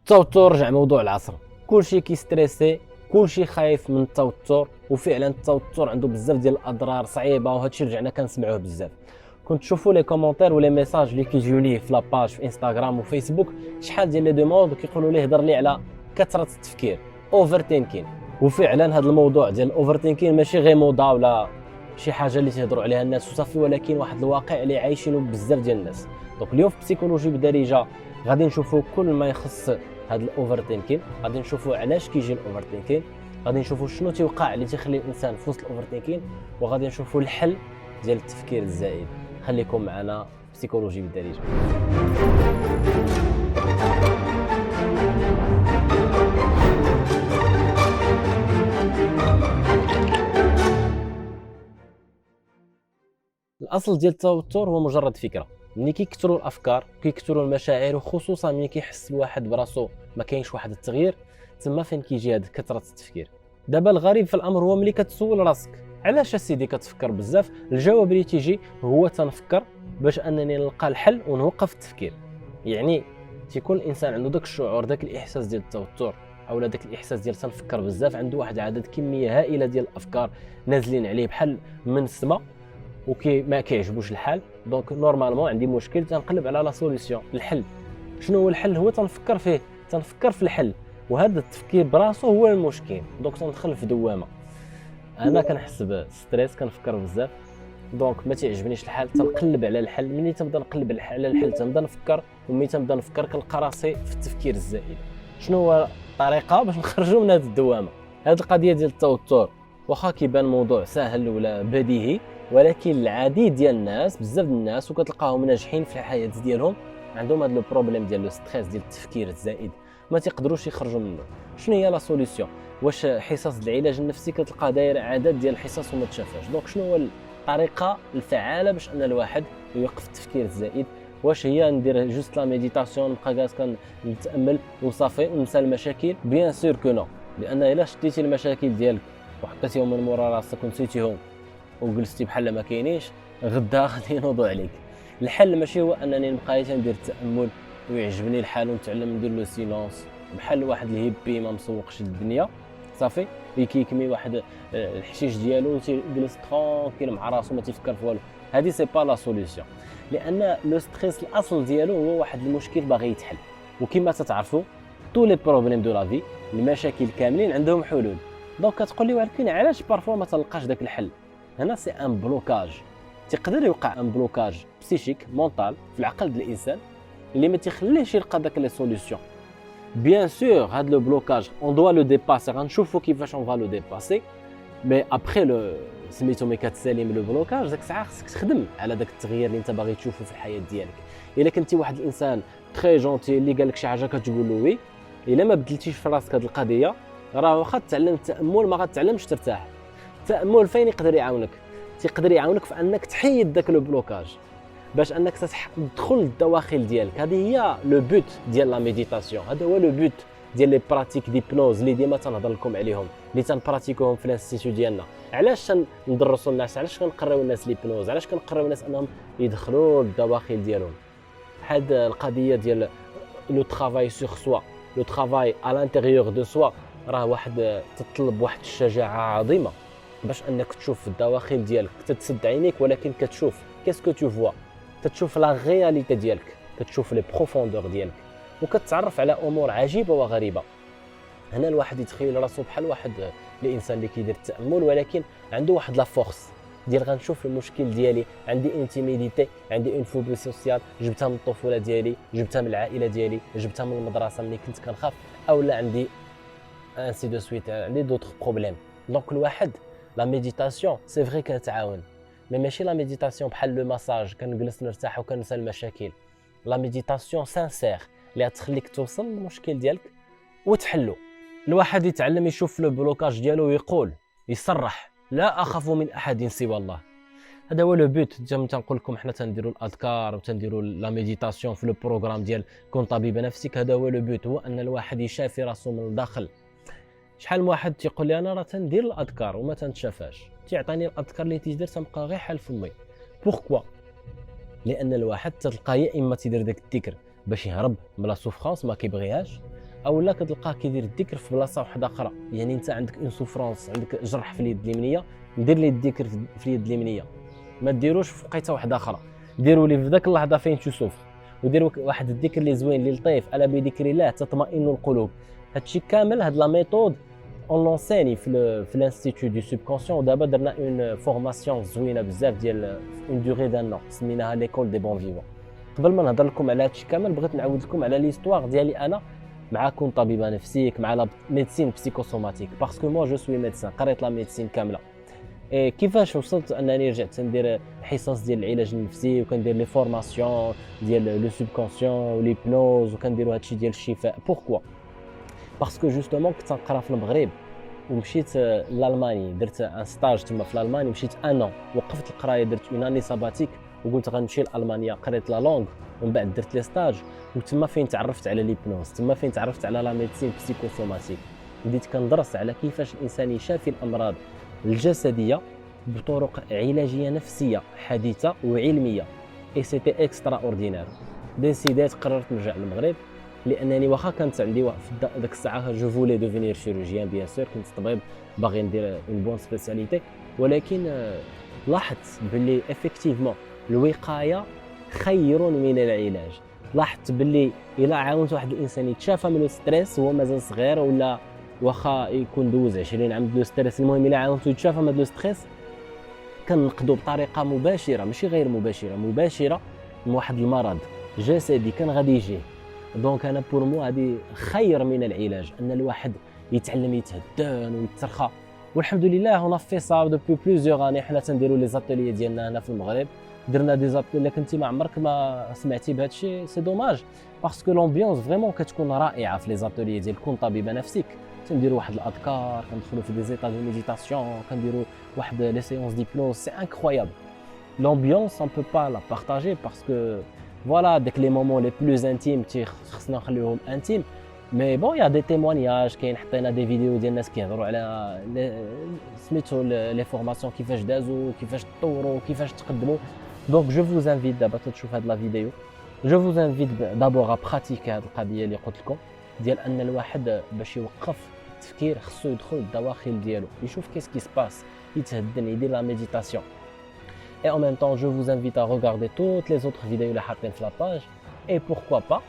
التوتر رجع موضوع العصر. كلشي كيستريسي، كلشي خايف من التوتر، وفعلا التوتر عنده بزاف ديال الاضرار صعيبه، وهادشي رجعنا كنسمعوه بزاف. كنت تشوفوا لي كومونتير ولا ميساج اللي كيجيوني في لاباج في انستغرام وفيسبوك، شحال ديال لي دوموند كيقولوا لي هضر لي على كثره التفكير، اوفر ثينكين. وفعلا هذا الموضوع ديال الاوفر ثينكين ماشي غير موضه ولا شي حاجه اللي تهضروا عليها الناس وصافي، ولكن واحد الواقع اللي عايشينه بزاف ديال الناس. دونك اليوم في بسيكولوجي بدارجه غادي نشوفوا كل ما يخص هذا الاوفر ثينكين، غادي نشوفوا علاش كيجي الاوفر ثينكين، غادي نشوفوا شنو تيوقع اللي تيخلي الانسان في وسط الاوفر ثينكين، وغادي نشوفوا الحل ديال التفكير الزائد. خليكم معنا بسيكولوجي بالدارجه. الاصل ديال التوتر هو مجرد فكره. ملي كيكثروا الافكار كيكثروا المشاعر، وخصوصا ملي كيحس الواحد براسو ما كاينش واحد التغيير، تما فين كيجي هاد كثره التفكير. دابا الغريب في الامر هو ملي كتسول راسك علاش اسيدي كتفكر بزاف، الجواب اللي تيجي هو تنفكر باش انني نلقى الحل ونوقف التفكير. يعني تيكون الانسان عنده داك الشعور، داك الاحساس ديال التوتر او داك الاحساس ديال تنفكر بزاف، عنده واحد عدد كميه هائله ديال الافكار نازلين عليه بحال من السماء، ما كيعجبوش الحال. دونك نورمالمون عندي مشكل تنقلب على لا سوليسيون، الحل. شنو هو الحل؟ هو تنفكر فيه، تنفكر في الحل، وهذا التفكير براسو هو المشكل. دونك تندخل في دوامه، انا كنحس بالستريس، كنفكر بزاف، دونك ما تعجبنيش الحال، تنقلب على الحل. ملي تنبدا نقلب على الحل تنبدا نفكر، وملي تنبدا نفكر كنلقى راسي في التفكير الزائد. شنو هو الطريقه باش نخرجوا من هذه الدوامه؟ هذه القضيه ديال التوتر واخا كيبان موضوع سهل ولا بديهي، ولكن العديد ديال الناس، بزاف ديال الناس وكتلقاهم ناجحين في الحياه ديالهم، عندهم هذا البروبليم ديال لو ستريس، ديال التفكير الزائد، ما تيقدروش يخرجوا منه. شنو هي لا سوليسيون؟ واش حصص العلاج النفسي كتلقى داير عدد ديال الحصص وما تشافاش؟ دونك شنو هو الطريقه الفعاله باش ان الواحد يوقف التفكير الزائد؟ واش هي ندير جوست لا ميديتاسيون، نبقى جالس كنتامل وصافي وننسى المشاكل؟ بيان سور كو نو، لان الا شديتي المشاكل ديالك وحطيتيهم من مورا راسك ونسيتيهم وجلستي بحال ما كاينينش، غدا غادي ينوضوا عليك. الحل ماشي هو انني نبقى ندير التامل ويعجبني الحال ونتعلم ندير لو سيلونس بحال واحد الهيبي ما مسوقش الدنيا، صافي كيكمي واحد الحشيش ديالو تيجلس ترونكيل مع راسو ما تيفكر في والو. هذه سي با لا سوليوشن، لان لو ستريس الاصل ديالو هو واحد المشكل باغي يتحل. وكما تتعرفوا طول لي بروبليم دو لا في، المشاكل كاملين عندهم حلول. دونك كتقول لي ولكن علاش بارفو ما تلقاش داك الحل؟ هنا سي ان بلوكاج. تقدر يوقع ان بلوكاج بسيشيك مونطال في العقل ديال الانسان اللي ما تيخليهش يلقى داك لي سوليوشن. بيان سور هاد لو بلوكاج اون دوا لو ديباسي، غنشوفوا كيفاش اون فا لو ديباسي، مي ابخي لو سميتو مي كتسالي لو بلوكاج، داك الساعه خصك تخدم على داك التغيير اللي انت باغي تشوفه في الحياه ديالك. الا كنتي واحد الانسان تري جونتي اللي قال لك شي حاجه كتقول له وي، الا ما بدلتيش في راسك هاد القضيه، راه واخا تعلم التامل ما غتعلمش ترتاح. التامل فين يقدر يعاونك؟ تيقدر يعاونك في انك تحيد داك لو بلوكاج، باش انك تدخل للدواخل ديالك. هذه هي لو بوت ديال لا ميديتاسيون، هذا هو لو بوت ديال لي براتيك ديبنوز اللي ديما تنهضر لكم عليهم، اللي تنبراتيكوهم في الانستيتو ديالنا. علاش ندرسوا الناس، علاش كنقراو الناس ليبنوز، علاش كنقراو الناس انهم يدخلوا للدواخل ديالهم؟ هاد القضيه ديال لو ترافاي سور سوا، لو ترافاي ا لانتيريور دو سوا، راه واحد تطلب واحد الشجاعه عظيمه باش انك تشوف في الدواخل ديالك، تتسد عينيك ولكن كتشوف. كاسكو تو فوا؟ تتشوف لا رياليتي ديالك، كتشوف لي بروفوندور ديالك، وكتعرف على امور عجيبه وغريبه. هنا الواحد يتخيل راسو بحال واحد الانسان اللي كيدير التامل، ولكن عنده واحد لا فورس ديال غنشوف المشكل ديالي، عندي انتيميديتي، عندي اون فوبي سوسيال جبتها من الطفوله ديالي، جبتها من العائله ديالي، جبتها من المدرسه ملي كنت كنخاف، اولا عندي انسي دو سويت، عندي دوطخ بروبليم. دونك الواحد لا ميديتاسيون سي فري كتعاون، مي ماشي لا ميديتاسيون بحال لو مساج كنجلس نرتاح وكنسى المشاكل. لا ميديتاسيون سانسير اللي غتخليك توصل للمشكل ديالك وتحلو. الواحد يتعلم يشوف لو بلوكاج ديالو ويقول، يصرح لا اخاف من احد سوى الله. هذا هو لو بوت. تنقول لكم حنا تنديروا الاذكار وتنديروا لا ميديتاسيون في لو بروغرام ديال كون طبيب نفسك. هذا هو لو بوت، هو ان الواحد يشافي راسو من الداخل. شحال من واحد تيقول لي انا راه تندير الاذكار وما تنتشافاش، تيعطيني الاذكار اللي تيدير تنبقى غير حال فمي. بوركوا؟ لان الواحد تلقى يا اما تيدير داك الذكر باش يهرب من لا سوفرانس ما كيبغيهاش، اولا كتلقاه كيدير الذكر في بلاصه واحده اخرى. يعني انت عندك اون سوفرونس، عندك جرح في اليد اليمنيه، دير لي الذكر في اليد اليمنيه، ما ديروش في وقيته واحده اخرى، ديروا لي في ذاك اللحظه فين تشوف، وديروا واحد الذكر اللي زوين اللي لطيف، الا بذكر الله تطمئن القلوب. هادشي كامل، هاد لا ميثود اون لونسيني في الانستيتوت دو سوبكونسيون. ودابا درنا اون فورماسيون زوينه بزاف ديال اون دوغي دان، سميناها ليكول دي بون فيفون. قبل ما نهضر لكم على هادشي كامل بغيت نعاود لكم على ليستوار ديالي انا مع كون طبيبه نفسيك مع لا ميديسين بسيكوسوماتيك، باسكو مو جو سوي ميدسان، قريت لا ميديسين كامله. كيفاش وصلت انني رجعت ندير حصص ديال العلاج النفسي وكندير لي فورماسيون ديال لو سوبكونسيون وليبنوز وكنديروا هادشي ديال الشفاء. بوركوا؟ باسكو جوستومون كنت نقرا في المغرب ومشيت لالماني، درت ان ستاج تما في الالماني، مشيت ان وقفت القرايه، درت اون اني ساباتيك وقلت غنمشي لالمانيا، قريت لا لونغ ومن بعد درت لي ستاج، وتما فين تعرفت على ليبنوز، تما فين تعرفت على لا ميديسين بسيكوسوماتيك. بديت كندرس على كيفاش الانسان يشافي الامراض الجسديه بطرق علاجيه نفسيه حديثه وعلميه. اي سيتي اكسترا اوردينير. ديسيديت قررت نرجع للمغرب، لانني واخا كانت عندي في ديك الساعه جو فولي دوفينير شيروجيان بيان سور، كنت طبيب باغي ندير اون بون سبيسياليتي، ولكن لاحظت باللي افكتيفمون الوقايه خير من العلاج. لاحظت باللي الا عاونت واحد الانسان يتشافى من الستريس وهو مازال صغير، ولا واخا يكون دوز 20 عام دو ستريس، المهم الا عاونتو يتشافى من هذا ستريس كنقدو بطريقه مباشره ماشي غير مباشره، مباشره من واحد المرض جسدي كان غادي يجيه. دونك انا بور مو هذه خير من العلاج، ان الواحد يتعلم يتهدن ويترخى. والحمد لله هنا في صا دوبي بليزيوغ اني حنا تنديروا لي زاتولي ديالنا هنا في المغرب، درنا دي زاتولي. كنتي ما عمرك ما سمعتي بهذا الشيء، سي دوماج، باسكو لومبيونس فريمون كتكون رائعه في لي زاتولي ديال كون طبيبه نفسيك. تنديروا واحد الاذكار، كندخلوا في دي زيتا دو ميديتاسيون، كنديروا واحد لي سيونس ديبنوز، سي انكرويابل. لومبيونس on peut pas la partager parce que voilà داك لي مومون لي بلوز انتيم خصنا نخليوهم انتيم. مي بون يا دي تيموانياج، كاين حطينا دي فيديو ديال الناس كيهضروا على سميتو لي فورماسيون كيفاش دازوا، كيفاش تطوروا، كيفاش تقدموا. دونك جو فوز انفيت دابا تشوف هاد لا فيديو، جو فوز انفيت دابور ا براتيكي هاد القضيه اللي قلت لكم ديال ان الواحد باش يوقف التفكير خصو يدخل الدواخل ديالو، يشوف كيس كي سباس، يتهدن، يدير لا ميديتاسيون. Et en même temps, je vous invite à regarder toutes les autres vidéos اللي sur la page. Et pourquoi pas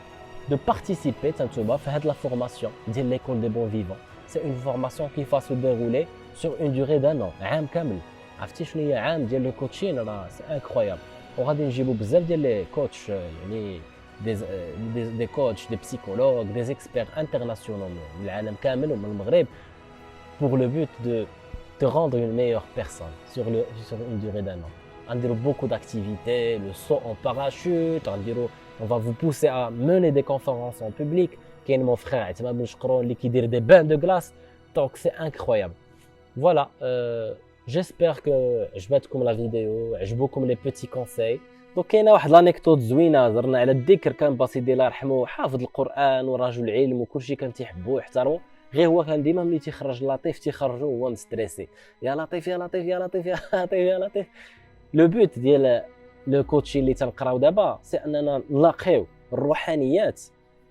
de participer à la formation de l'école des bons vivants. C'est une formation qui va se dérouler sur une durée d'un an. عام كامل. عرفتي شنو هي عام ديال لو كوتشين؟ راه سي انكرويابل. وغادي نجيبوا بزاف ديال لي كوتش، يعني des coachs, des psychologues, des experts internationaux من العالم كامل ومن المغرب pour le but de te rendre une meilleure personne sur une durée d'un an. On dira beaucoup d'activités, le saut en parachute, on va vous pousser à mener des conférences en public. Qui est mon frère, Atima Ben Chkroun, qui dit des bains de glace. Donc c'est incroyable. Voilà, j'espère que je vais comme la vidéo, je vais comme les petits conseils. Donc كاينه واحد لانيكدوت زوينه زرنا على الذكر، كان باسيدي الله يرحمه حافظ القران ورجل علم وكلشي كان تيحبوه ويحترموه، غير هو كان ديما ملي تيخرج لطيف تيخرجو وهو مستريسي، يا لطيف يا لطيف يا لطيف يا لطيف يا لطيف. لو بوت ديال لو كوتشي اللي تنقراو دابا سي اننا نلاقيو الروحانيات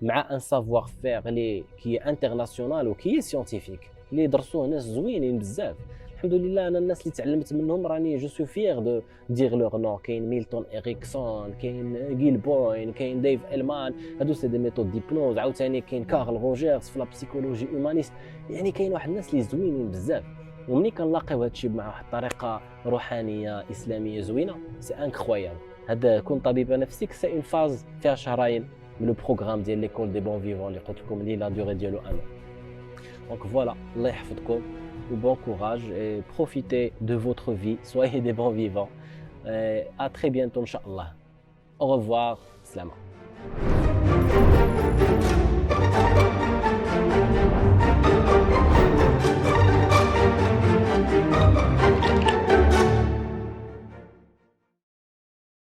مع ان سافوار فير اللي كي انترناسيونال وكي سيانتيفيك اللي درسوه ناس زوينين بزاف. الحمد لله انا الناس اللي تعلمت منهم راني جو سو فيير دو دير لوغ نو. كاين ميلتون اريكسون، كاين جيل بوين، كاين ديف إلمان، هادو سي دي ميثود ديبنوز. عاوتاني كاين كارل روجرز في لا بسيكولوجي هومانيست. يعني كاين واحد الناس اللي زوينين بزاف، ومني كنلاقيو هادشي مع واحد الطريقه روحانيه اسلاميه زوينه سي انكرويابل. هذا كون طبيبه نفسيك سي اون فاز فيها شهرين من لو بروغرام ديال ليكول دي بون فيفون اللي قلت لكم اللي لا دوري ديالو ان. دونك فوالا، الله يحفظكم و bon courage et profitez de votre vie, soyez des bons vivants. À très bientôt, Inch'Allah. Au revoir, Slama.